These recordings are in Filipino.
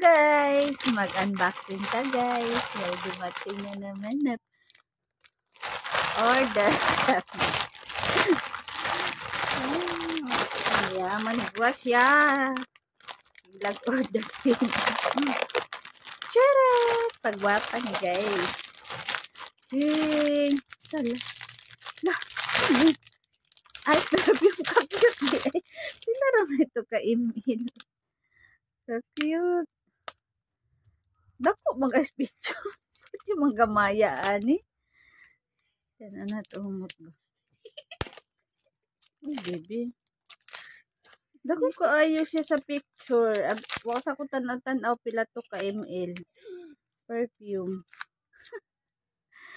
guys, mag-unboxing ka guys. May dumating na naman na order. Yaman ni Russia. Bilang order din. Charat! Pagwapa ni guys. Ching! Sala. Lah! Ay, pero yung ka-cute di ay. Sila rin ito ka-email. Ka-cute. Dako mag-picture. Pwede mag-gamaya ani. Yan na tuhumot ba. Ay, baby. Dako kaayo siya sa picture. Wakas ako tan-tanaw pila to ka-email. Perfume.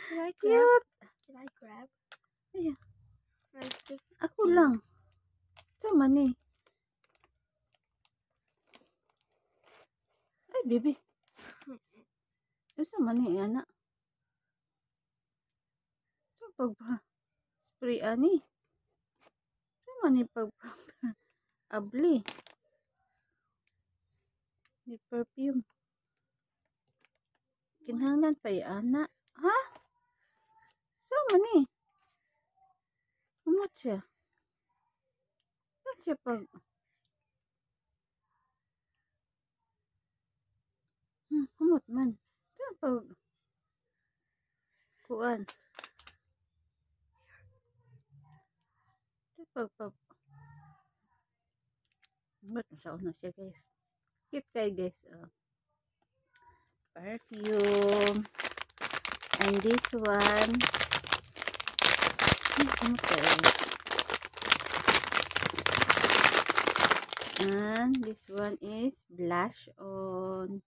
Can I grab? Cute. Can I grab? Ayan. Like, Ako lang. Sama ni. Ay, baby. Sama ni, anak. So, pagpa-spray, ani. Sama ni pagpa-abli. Ni perfume. Kinahanglan pa anak. Ha? Sama ni. Umot siya. Saan siya pag... umot man. Saan pag... kuan. Saan pag... umot sa una siya guys. Cute kayo guys. Perfume. And this one... umot kayo. And this one is blush on.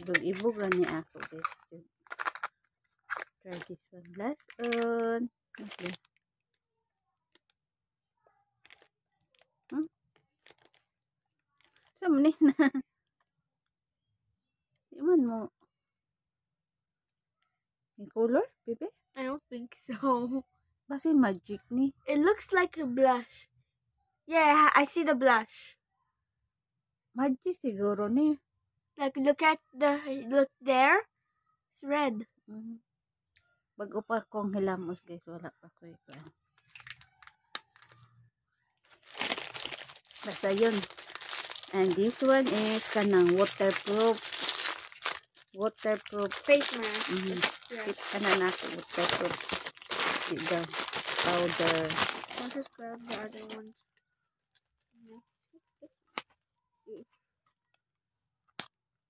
Ibugan ni ako guys. Try this one. Blush on. Okay. Sama ni na. Iman mo. Yung color, baby? I don't think so. Basta magic ni. It looks like a blush. Yeah, I see the blush. Magic siguro ni. Like, look there. It's red. Bago pa kong hilamos guys, wala pa ko ito. Basta yun. And this one is kanang waterproof Face mask. Yes. Kanang nasa waterproof. The powder. I'll just grab the other ones.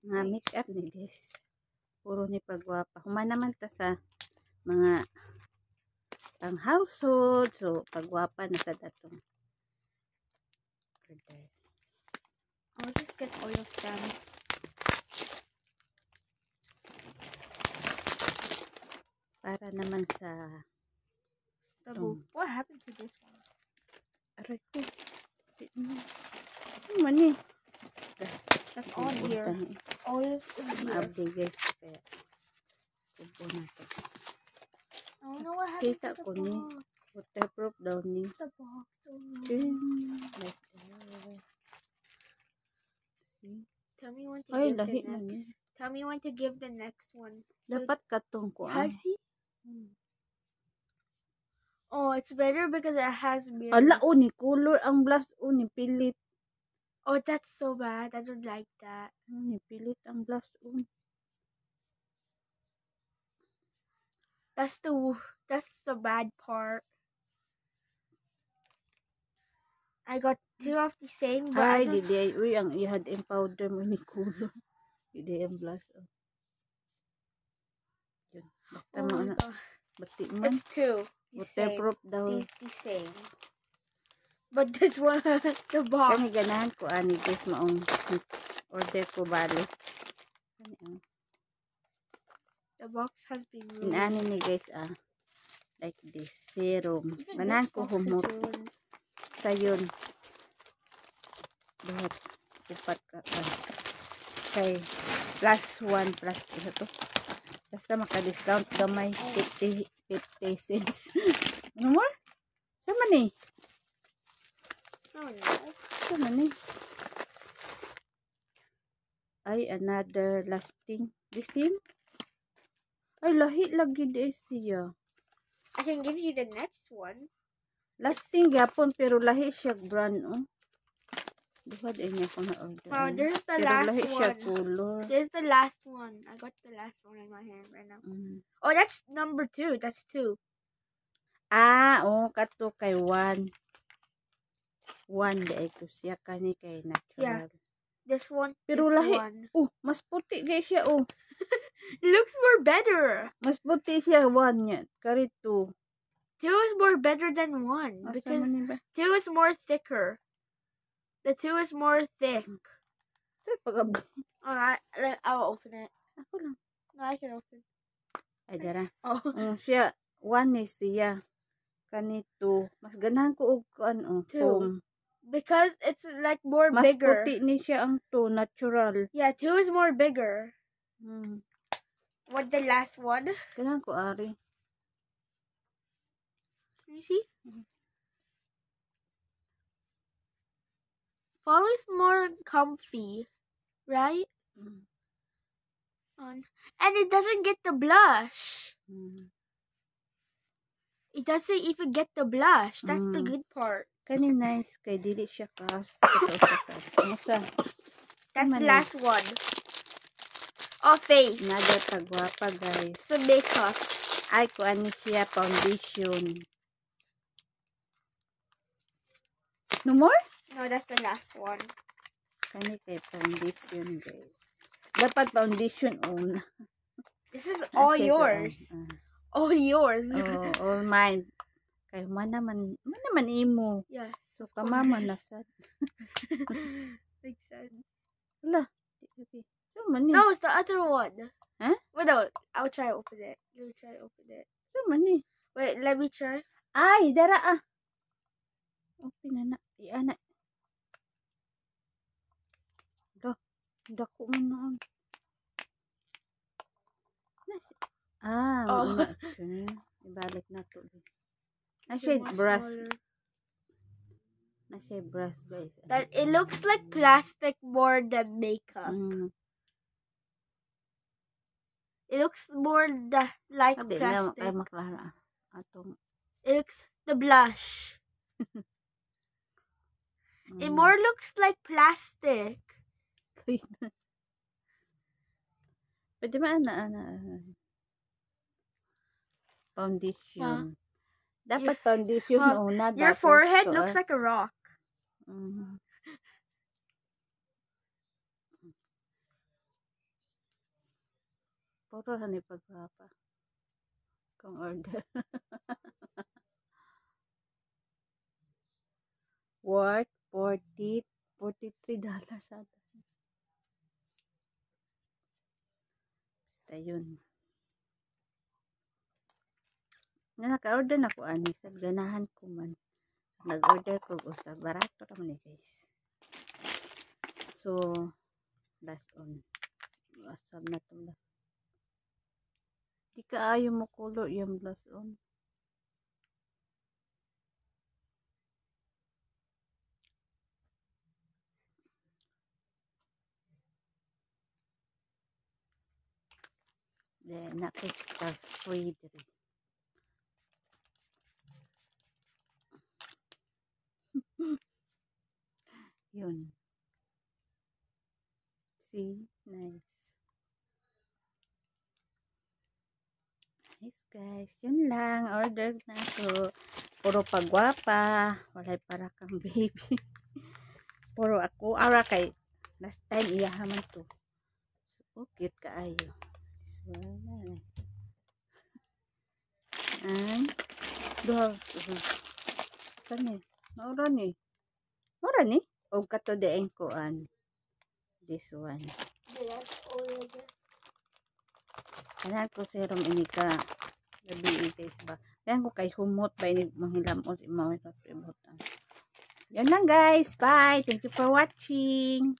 Mga makeup ni guys. Puro ni pagwapa. Human naman ta sa mga pang household. So, pagwapa na sa datong. I'll just get oil stands. Para naman sa What happened to this one? aray ko. Mani. That's on here. Oil is here. Maabdi guys. Kaya kubo na to. I don't know what happened Kita to ko the ni. box. Waterproof daw ni. The box. Like, Tell me when to ay, give the lahi man next. ni. Tell me when to give the next one. Dapat katong ko I see. Oh, it's better because it has mirror. Ala, ni color ang blush ni pilit. Oh, that's so bad. I don't like that. Ni pilit ang blush That's the bad part. I got two of the same, but ay, di uy, ang ihad yung powder mo ni color. Di yung blush. Yun. Basta oh mo my na. God. Bati man. It's two. The same. Waterproof daw. These the same. But this one has the box. Kani ganahan ko ani guys maong order ko bali. Kani The box has been ruined. Inani ni guys like this serum. Ganahan ko humot sayon. Buhat upat ka. Kay +1 +2 to. Basta maka-discount gamay 50 cents. No more? Sama ni. Oh no. Ito na ni. Ay, another lasting. The same? Ay, lahi lagi di siya. I can give you the next one. Lasting yapon pero lahi siya brand oh. Duha din niya ko na order. Wow, this is the pero last lahi siya one. color. This is the last one. I got the last one in my hand right now. Oh, that's number 2. That's 2. Ah, oh, kato kay 1. 1 di ito siya kani kay natural. This one Pero is lahi, 1. oh, mas puti kay siya oh. It looks more better. Mas puti siya 1 niya. Kari 2. 2 is more better than 1 because 2 is more thicker. The 2 is more thick. I'll open it. Ako lang. No, I can open. Ay, dara. Oh. Siya, 1 ni siya. Kanito. Mas ganahan ko og ano, 2. Because it's like more mas bigger. Mas puti ni siya ang 2, natural. Yeah, 2 is more bigger. What the last one? Ganahan ko ari. You see? Fall is more comfy, right? And it doesn't get the blush. It doesn't even get the blush. That's the good part. Kani nice kay dili siya kas. That's the last one. Oh, face. Nada tagwapa guys. So makeup. Ay ko ani siya foundation. No more? No, that's the last one. Kani kay foundation guys. Dapat foundation una. This is all yours. All yours. Oh, all mine. Kay man naman imo. Yes. So kamama na sad. Makes sense. Wala. No, it's the other one. Huh? Wait, no. I'll try to open it. Let me try to open it. Wait, let me try. Ay, dara ah. Open na na. Iana. Dako man noon. Ah, ibalik na to. Nasa brush. Nasa brush guys. That it looks like plastic more than makeup. It looks more like plastic. It looks the blush. It more looks like plastic. Pwede ba foundation. Dapat foundation una. Your forehead looks like a rock. Puro na ni pagpapa. Kung order. Worth $43 ata. Basta yun. Naka-order na ko ani sa ganahan ko man. Nag-order ko sa barato naman guys. So last on. Asam na to last. Di kaayo mo color yung last on. Then nakistas free diri. Yun. See? Nice. Nice guys. Yun lang. Order na to. Puro pagwapa. Walay para kang baby. Puro ako. Ara kay last time iyahaman to. So cute kaayo. This one. And duha. Kani. Naura ni. Mura ni? O kato deeng koan. This one. Kaya ko serum ini ka. Gabi guys ba. Kaya ko kay humot ba ini manghilamot imawit at ibutan. Yan lang guys. Bye. Thank you for watching.